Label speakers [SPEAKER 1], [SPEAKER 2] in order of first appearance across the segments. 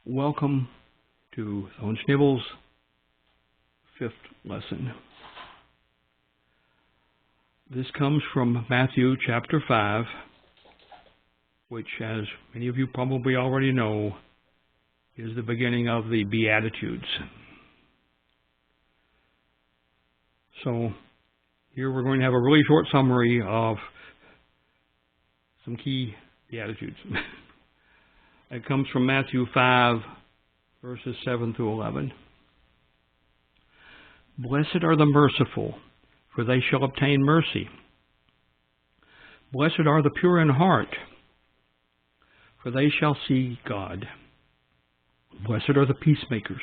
[SPEAKER 1] Welcome to Thone Nibbles' 5th lesson. This comes from Matthew chapter 5, which, as many of you probably already know, is the beginning of the Beatitudes. So here we're going to have a really short summary of some key Beatitudes. It comes from Matthew 5, verses 7 through 11. Blessed are the merciful, for they shall obtain mercy. Blessed are the pure in heart, for they shall see God. Blessed are the peacemakers,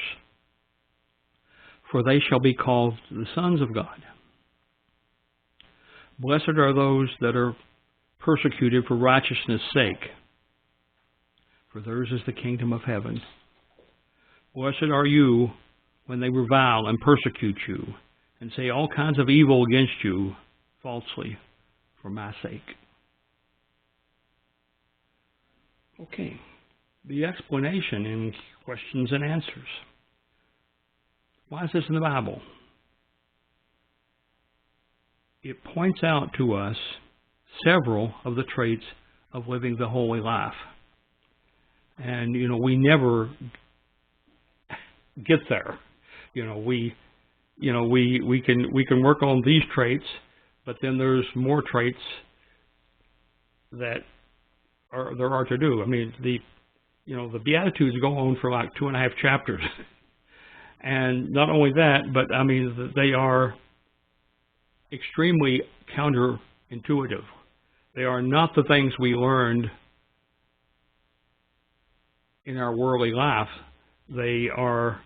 [SPEAKER 1] for they shall be called the sons of God. Blessed are those that are persecuted for righteousness' sake, for theirs is the kingdom of heaven. Blessed are you when they revile and persecute you, and say all kinds of evil against you falsely for my sake. Okay, the explanation in questions and answers. Why is this in the Bible? It points out to us several of the traits of living the holy life. And, we never get there. We can work on these traits, but then there's more traits that there are to do. I mean, the Beatitudes go on for like 2.5 chapters. And not only that, but they are extremely counterintuitive. They are not the things we learned in our worldly life. They are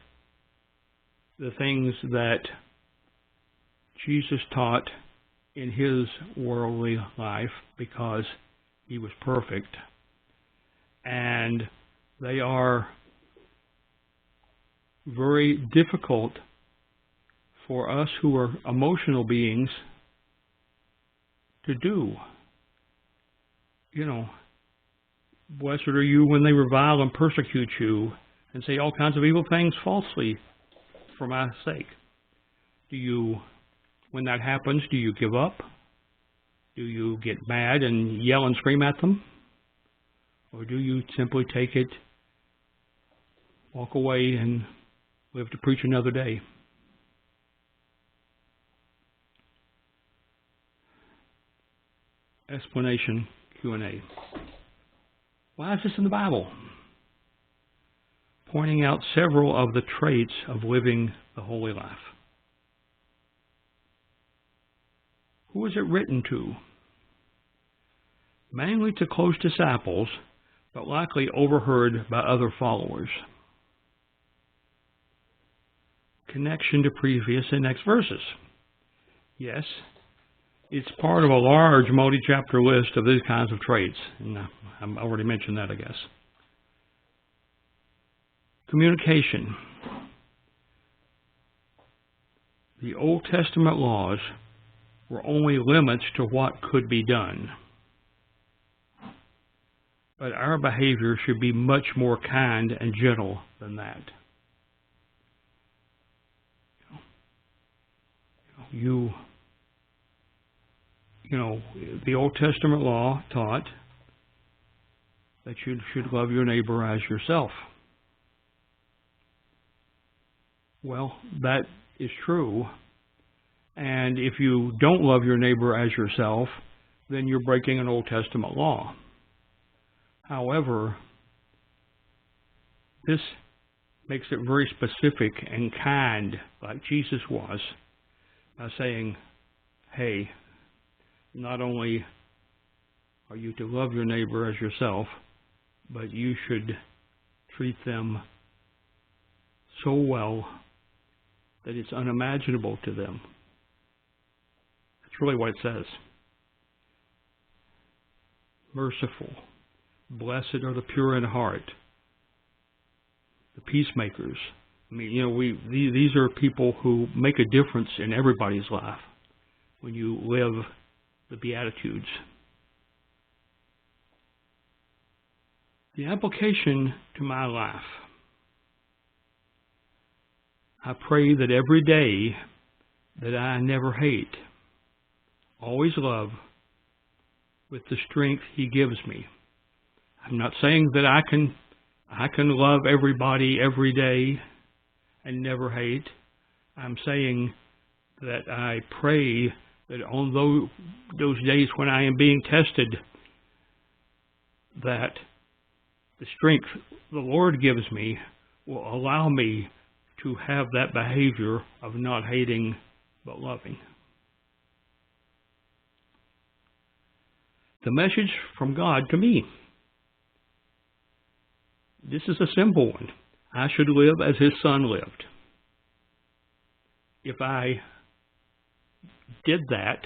[SPEAKER 1] the things that Jesus taught in his worldly life because he was perfect. And they are very difficult for us who are emotional beings to do. Blessed are you when they revile and persecute you and say all kinds of evil things falsely for my sake. When that happens, do you give up? Do you get mad and yell and scream at them? Or do you simply take it, walk away, and live to preach another day? Explanation Q&A. Why is this in the Bible? Pointing out several of the traits of living the holy life. Who is it written to? Mainly to close disciples, but likely overheard by other followers. Connection to previous and next verses. Yes, it's part of a large multi-chapter list of these kinds of traits. And I already mentioned that, I guess. Communication. The Old Testament laws were only limits to what could be done. But our behavior should be much more kind and gentle than that. The Old Testament law taught that you should love your neighbor as yourself. Well, that is true. And if you don't love your neighbor as yourself, then you're breaking an Old Testament law. However, this makes it very specific and kind, like Jesus was, by saying, hey, not only are you to love your neighbor as yourself, but you should treat them so well that it's unimaginable to them. That's really what it says. Merciful. Blessed are the pure in heart. The peacemakers. These are people who make a difference in everybody's life when you live the Beatitudes. The application to my life. I pray that every day that I never hate, always love with the strength He gives me. I'm not saying that I can love everybody every day and never hate. I'm saying that I pray that on those days when I am being tested, that the strength the Lord gives me will allow me to have that behavior of not hating but loving. The message from God to me. This is a simple one. I should live as His Son lived. If I did that,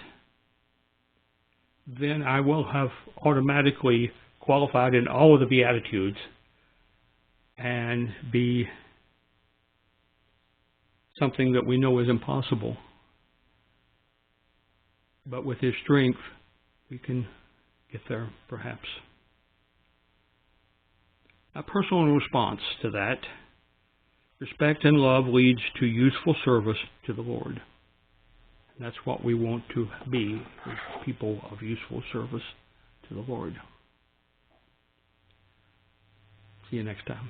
[SPEAKER 1] then I will have automatically qualified in all of the Beatitudes and be something that we know is impossible. But with His strength, we can get there, perhaps. A personal response to that: respect and love leads to useful service to the Lord. And that's what we want to be, is people of useful service to the Lord. See you next time.